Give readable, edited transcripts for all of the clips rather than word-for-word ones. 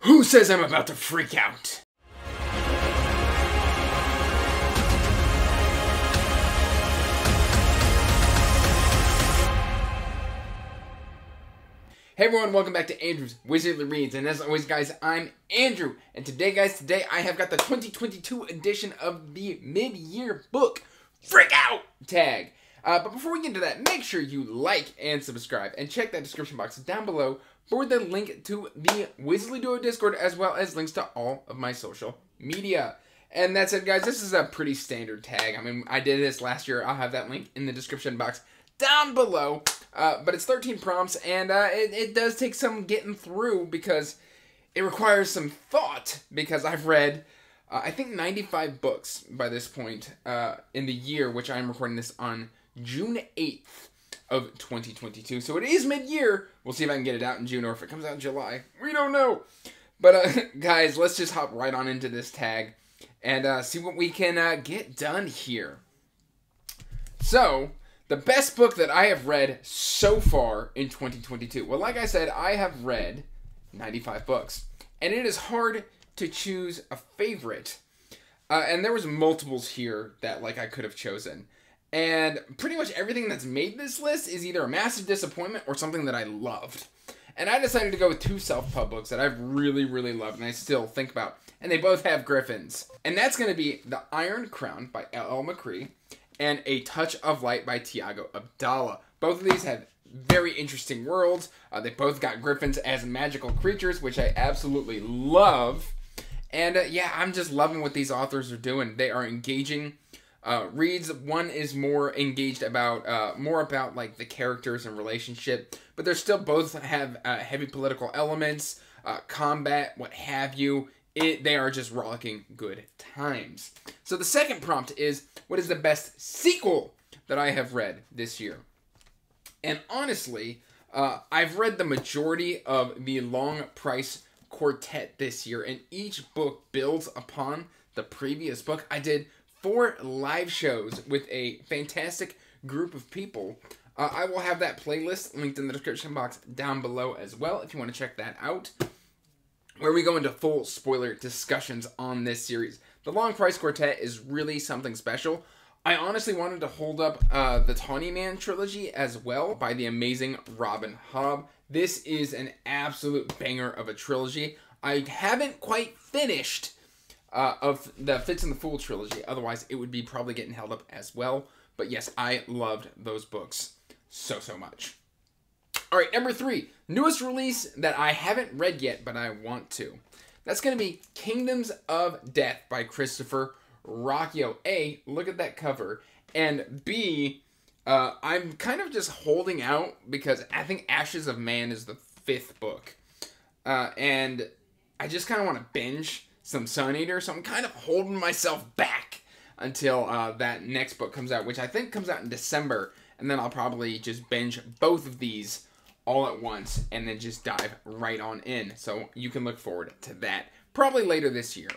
Who says I'm about to freak out? Hey everyone, welcome back to Andrew's Wizardly Reads, and as always guys, I'm Andrew, and today I have got the 2022 edition of the Mid Year book Freakout Tag. But before we get into that, make sure you like and subscribe, and check that description box down below for the link to the Wizardly Duo Discord, as well as links to all of my social media. And that's it guys, this is a pretty standard tag. I mean, I did this last year. I'll have that link in the description box down below. But it's 13 prompts, and it does take some getting through because it requires some thought, because I've read, I think 95 books by this point in the year, which I'm recording this on June 8th of 2022. So it is mid-year. We'll see if I can get it out in June or if it comes out in July. We don't know. But guys, let's just hop right on into this tag and see what we can get done here. So, the best book that I have read so far in 2022. Well, like I said, I have read 95 books. And it is hard to choose a favorite. And there was multiples here that I could have chosen. And pretty much everything that's made this list is either a massive disappointment or something that I loved. And I decided to go with two SelfPub books that I've really, really loved and I still think about. And they both have griffins. And that's going to be The Iron Crown by L.L. McCree and A Touch of Light by Tiago Abdallah. Both of these have very interesting worlds. They both got griffins as magical creatures, which I absolutely love. And yeah, I'm just loving what these authors are doing. They are engaging reads. One is more engaged about, the characters and relationship, but they're still both have heavy political elements, combat, what have you. They are just rollicking good times. So the second prompt is, what is the best sequel that I have read this year? And honestly, I've read the majority of the Long Price Quartet this year, and each book builds upon the previous book. I did 4 live shows with a fantastic group of people. I will have that playlist linked in the description box down below as well if you want to check that out, where we go into full spoiler discussions on this series. The Long Price Quartet is really something special. I honestly wanted to hold up the Tawny Man trilogy as well by the amazing Robin Hobb. This is an absolute banger of a trilogy. I haven't quite finished of the Fitz and the Fool trilogy. Otherwise, it would be probably getting held up as well. But yes, I loved those books so much. Alright, number 3. Newest release that I haven't read yet, but I want to. That's going to be Kingdoms of Death by Christopher Rocchio. A, look at that cover. And B, I'm kind of just holding out because I think Ashes of Man is the 5th book. And I just kind of want to binge some Sun Eater, so I'm kind of holding myself back until that next book comes out, which I think comes out in December, and then I'll probably just binge both of these all at once, and then just dive right on in. So you can look forward to that, probably later this year.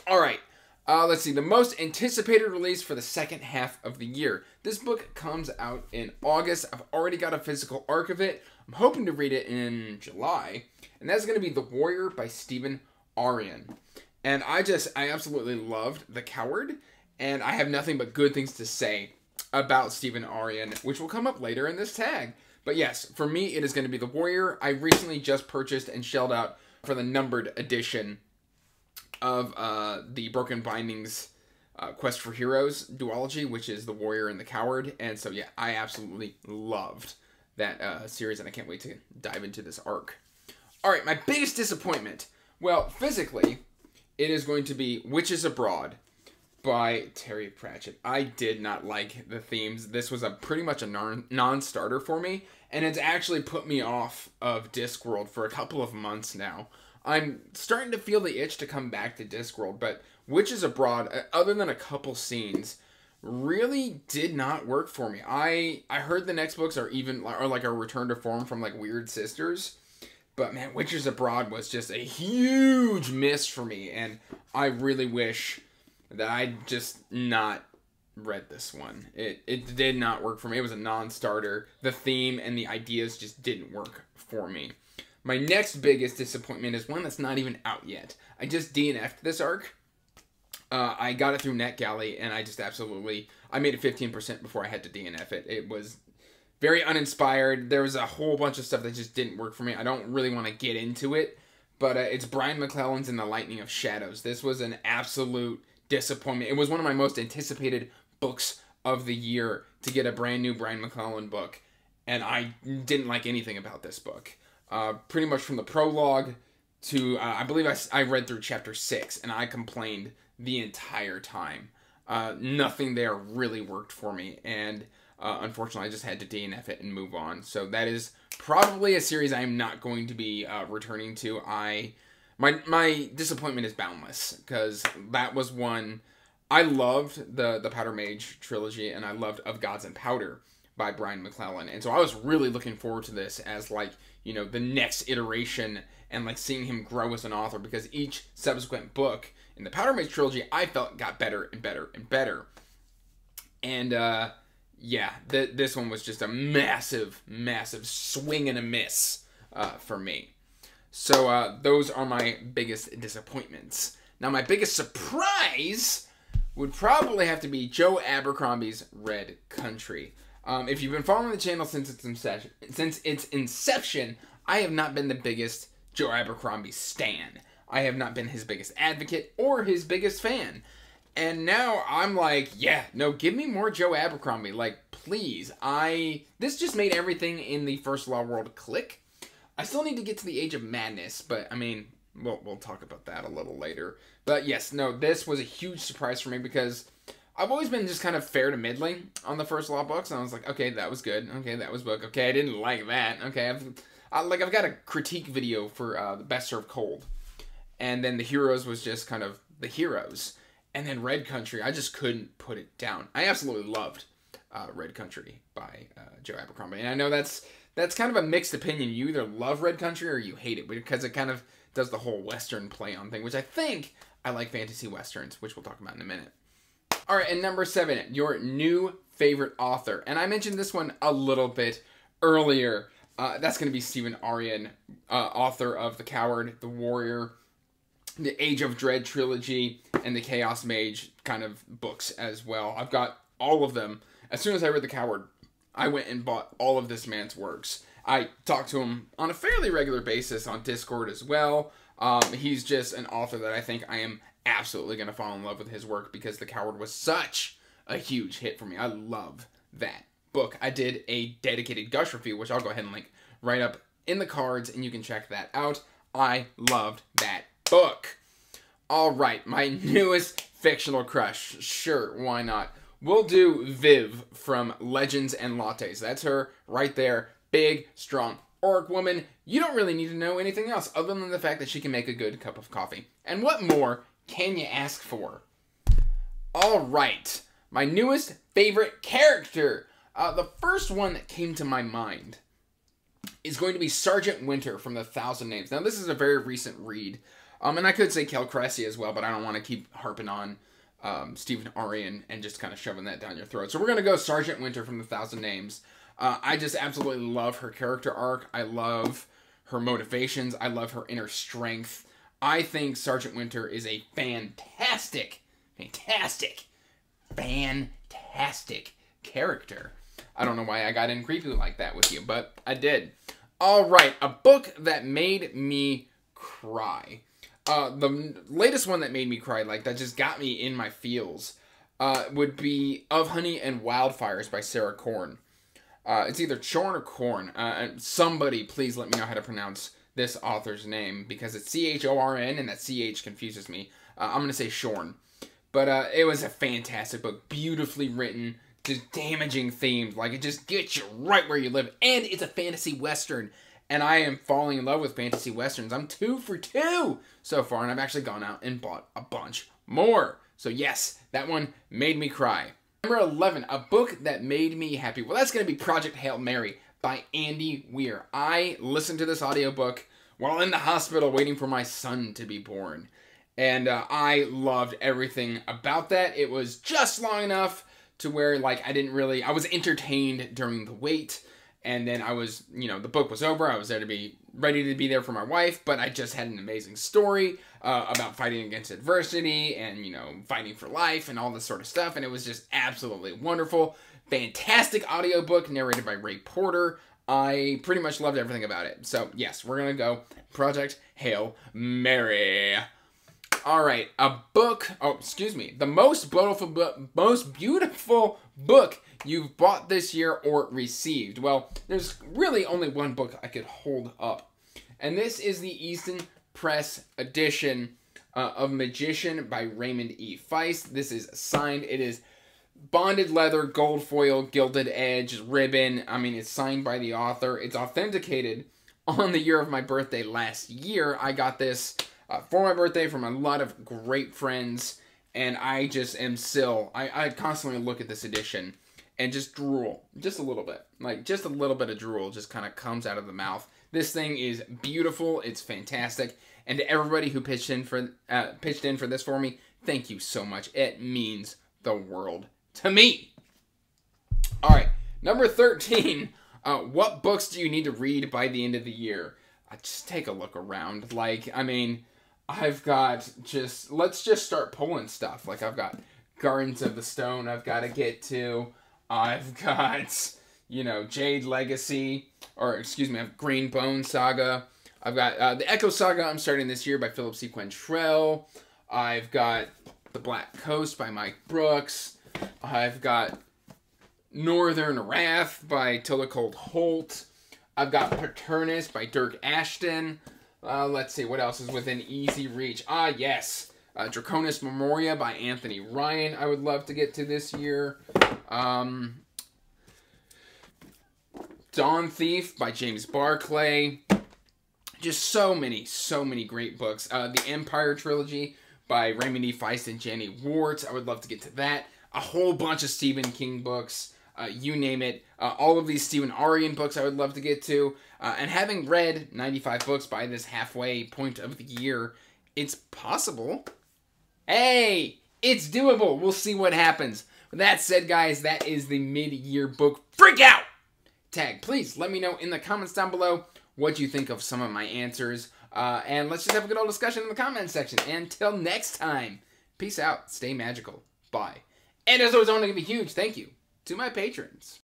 Alright, let's see, the most anticipated release for the second half of the year. This book comes out in August. I've already got a physical arc of it. I'm hoping to read it in July, and that's going to be The Warrior by Stephen Arion. And I absolutely loved The Coward, and I have nothing but good things to say about Stephen Arion, which will come up later in this tag. But yes, for me, it is going to be The Warrior. I recently just purchased and shelled out for the numbered edition of the Broken Bindings Quest for Heroes duology, which is The Warrior and The Coward. And so yeah, I absolutely loved that series, and I can't wait to dive into this arc. Alright, my biggest disappointment. Well, physically, it is going to be Witches Abroad by Terry Pratchett. I did not like the themes. This was pretty much a non-starter for me, and it's actually put me off of Discworld for a couple of months now. I'm starting to feel the itch to come back to Discworld, but Witches Abroad, other than a couple scenes, really did not work for me. I heard the next books are like a return to form from Weird Sisters, but man, Witches Abroad was just a huge miss for me, and I really wish that I'd just not read this one. It did not work for me. It was a non-starter. The theme and the ideas just didn't work for me. My next biggest disappointment is one that's not even out yet. I just DNF'd this arc. I got it through NetGalley, and I just absolutely... I made it 15% before I had to DNF it. It was very uninspired. There was a whole bunch of stuff that just didn't work for me. I don't really want to get into it, but it's Brian McClellan's In the Lightning of Shadows. This was an absolute disappointment. It was one of my most anticipated books of the year to get a brand new Brian McClellan book, and I didn't like anything about this book. Pretty much from the prologue to, I believe I read through chapter 6, and I complained the entire time. Nothing there really worked for me, and unfortunately I just had to DNF it and move on. So that is probably a series I'm not going to be returning to. My disappointment is boundless, because that was one... I loved the Powder Mage trilogy, and I loved Of Gods and Powder by Brian McClellan, and so I was really looking forward to this as, like, you know, the next iteration, and like seeing him grow as an author, because each subsequent book in the Powder Mage trilogy I felt got better and better and better. And yeah, this one was just a massive swing and a miss for me. So those are my biggest disappointments. Now my biggest surprise would probably have to be Joe Abercrombie's Red Country. If you've been following the channel since its inception, I have not been the biggest Joe Abercrombie stan. I have not been his biggest advocate or his biggest fan. And now I'm like, yeah, no, give me more Joe Abercrombie. Like, please. This just made everything in the First Law world click. I still need to get to the Age of Madness, but I mean, we'll talk about that a little later. But yes, no, this was a huge surprise for me, because I've always been just kind of fair to middling on the First Law books, and I was like, okay, that was good. Okay, that was book. Okay, I didn't like that. Okay, I've got a critique video for the Best Served Cold. And then The Heroes was just kind of The Heroes. And then Red Country, I just couldn't put it down. I absolutely loved Red Country by Joe Abercrombie. And I know that's kind of a mixed opinion. You either love Red Country or you hate it, because it kind of does the whole Western play on thing, which I think I like fantasy Westerns, which we'll talk about in a minute. All right, and number 7, your new favorite author. And I mentioned this one a little bit earlier. That's going to be Stephen Arian, author of The Coward, The Warrior, the Age of Dread trilogy, and the Chaos Mage kind of books as well. I've got all of them. As soon as I read The Coward, I went and bought all of this man's works. I talk to him on a fairly regular basis on Discord as well. He's just an author that I think I am absolutely going to fall in love with his work, because The Coward was such a huge hit for me. I love that book. I did a dedicated Gush review, which I'll go ahead and link right up in the cards, and you can check that out. I loved that book. All right, my newest fictional crush. Sure, why not? We'll do Viv from Legends and Lattes. That's her right there. Big, strong orc woman. You don't really need to know anything else other than the fact that she can make a good cup of coffee. And what more can you ask for? All right, my newest favorite character. The first one that came to my mind is going to be Sergeant Winter from The Thousand Names. Now, this is a very recent read. And I could say Kel Cressy as well, but I don't want to keep harping on Stephen Arian and just kind of shoving that down your throat. So we're going to go Sergeant Winter from The Thousand Names. I just absolutely love her character arc. I love her motivations. I love her inner strength. I think Sergeant Winter is a fantastic character. I don't know why I got in creepy like that with you, but I did. All right, a book that made me cry. The latest one that made me cry, like that just got me in my feels, would be Of Honey and Wildfires by Sarah Korn. It's either Chorn or Korn. Somebody please let me know how to pronounce this author's name, because it's C-H-O-R-N and that C-H confuses me. I'm going to say Shorn. But it was a fantastic book, beautifully written, just damaging themes. Like, it just gets you right where you live. And it's a fantasy western. And I am falling in love with fantasy westerns. I'm 2 for 2 so far, and I've actually gone out and bought a bunch more. So yes, that one made me cry. Number 11, a book that made me happy. Well, that's going to be Project Hail Mary by Andy Weir. I listened to this audiobook while in the hospital waiting for my son to be born. And I loved everything about that. It was just long enough to where, like, I was entertained during the wait. And then I was, the book was over. I was there to be ready to be there for my wife, but I just had an amazing story about fighting against adversity and, fighting for life and all this sort of stuff. And it was just absolutely wonderful. Fantastic audiobook narrated by Ray Porter. I pretty much loved everything about it. So, yes, we're going to go Project Hail Mary. All right, the most beautiful book you've bought this year or received. Well, there's really only one book I could hold up. And this is the Easton Press edition of Magician by Raymond E. Feist. This is signed. It is bonded leather, gold foil, gilded edge, ribbon. I mean, it's signed by the author. It's authenticated on the year of my birthday last year. I got this for my birthday from a lot of great friends, and I just am I constantly look at this edition and just drool, just a little bit. Like, just a little bit of drool just kind of comes out of the mouth. This thing is beautiful. It's fantastic. And to everybody who pitched in for this for me, thank you so much. It means the world to me. All right, number 13. What books do you need to read by the end of the year? Just take a look around. Like, I mean, I've got let's just start pulling stuff. Like, I've got Gardens of the Stone I've got to get to. I've got, Jade Legacy, I have Green Bone Saga. I've got the Echo Saga I'm starting this year by Philip C. Quantrell. I've got The Black Coast by Mike Brooks. I've got Northern Wrath by Tilda Cold Holt. I've got Paternus by Dirk Ashton. Let's see, what else is within easy reach? Yes. Draconis Memoria by Anthony Ryan I would love to get to this year. Dawn Thief by James Barclay. Just so many great books. The Empire Trilogy by Raymond E. Feist and Jenny Warts. I would love to get to that. A whole bunch of Stephen King books. You name it. All of these Stephen Aryan books I would love to get to. And having read 95 books by this halfway point of the year, it's possible. Hey, it's doable. We'll see what happens. With that said, guys, that is the mid-year book Freakout Tag. Please let me know in the comments down below what you think of some of my answers. And let's just have a good old discussion in the comments section. Until next time, peace out. Stay magical. Bye. And as always, I want to give a huge thank you to my patrons.